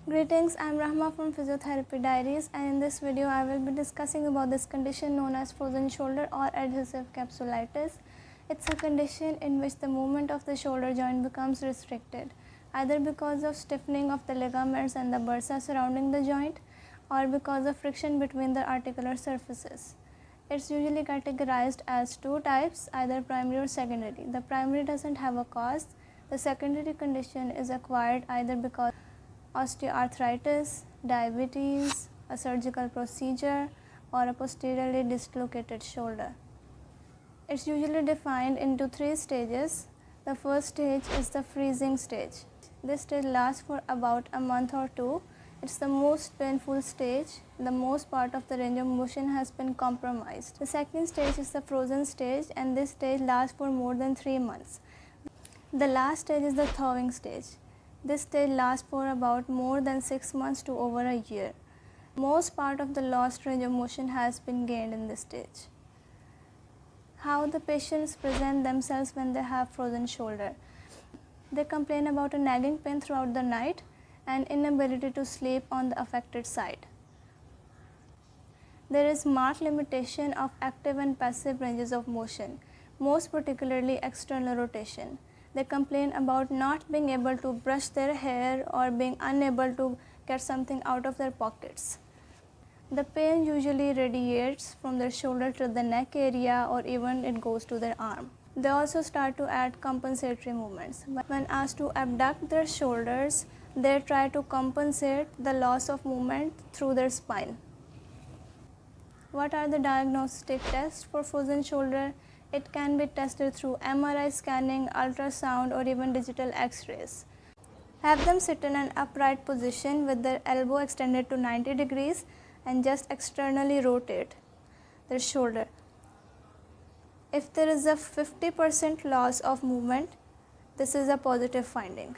Greetings, I am Rahma from Physiotherapy Diaries, and in this video I will be discussing about this condition known as frozen shoulder or adhesive capsulitis. It's a condition in which the movement of the shoulder joint becomes restricted, either because of stiffening of the ligaments and the bursa surrounding the joint, or because of friction between the articular surfaces. It's usually categorized as two types, either primary or secondary. The primary doesn't have a cause. The secondary condition is acquired either because osteoarthritis, diabetes, a surgical procedure, or a posteriorly dislocated shoulder. It's usually defined into three stages. The first stage is the freezing stage. This stage lasts for about a month or two. It's the most painful stage. The most part of the range of motion has been compromised. The second stage is the frozen stage, and this stage lasts for more than 3 months. The last stage is the thawing stage. This stage lasts for about more than 6 months to over a year. Most part of the lost range of motion has been gained in this stage. How the patients present themselves when they have frozen shoulder. They complain about a nagging pain throughout the night and inability to sleep on the affected side. There is marked limitation of active and passive ranges of motion, most particularly external rotation. They complain about not being able to brush their hair or being unable to get something out of their pockets. The pain usually radiates from their shoulder to the neck area, or even it goes to their arm. They also start to add compensatory movements. When asked to abduct their shoulders, they try to compensate the loss of movement through their spine. What are the diagnostic tests for frozen shoulder? It can be tested through MRI scanning, ultrasound, or even digital X-rays. Have them sit in an upright position with their elbow extended to 90 degrees and just externally rotate their shoulder. If there is a 50% loss of movement, this is a positive finding.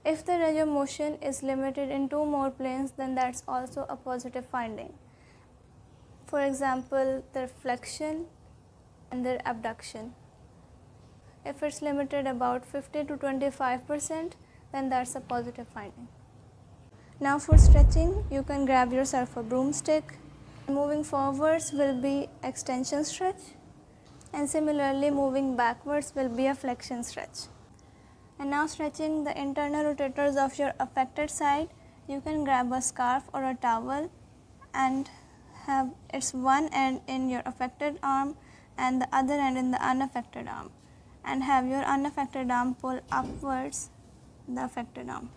If the range of motion is limited in 2 more planes, then that's also a positive finding. For example, their flexion and their abduction. If it's limited about 50 to 25%, then that's a positive finding. Now for stretching, you can grab yourself a broomstick. Moving forwards will be extension stretch, and similarly moving backwards will be a flexion stretch. And now stretching the internal rotators of your affected side, you can grab a scarf or a towel and have its one end in your affected arm and the other end in the unaffected arm, and have your unaffected arm pull upwards the affected arm.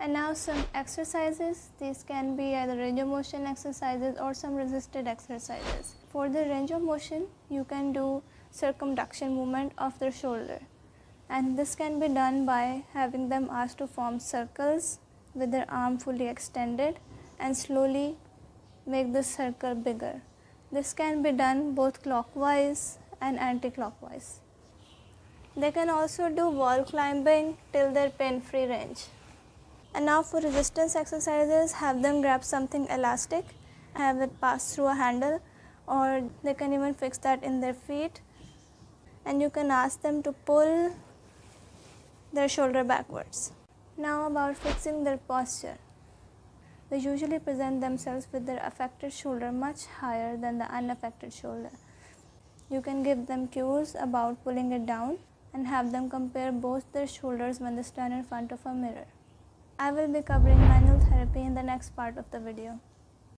And now some exercises. These can be either range of motion exercises or some resisted exercises. For the range of motion, you can do circumduction movement of the shoulder, and this can be done by having them asked to form circles with their arm fully extended and slowly make the circle bigger. This can be done both clockwise and anti-clockwise. They can also do wall climbing till their pain-free range. And now for resistance exercises, have them grab something elastic, have it pass through a handle, or they can even fix that in their feet. And you can ask them to pull their shoulder backwards. Now about fixing their posture. They usually present themselves with their affected shoulder much higher than the unaffected shoulder. You can give them cues about pulling it down and have them compare both their shoulders when they stand in front of a mirror. I will be covering manual therapy in the next part of the video.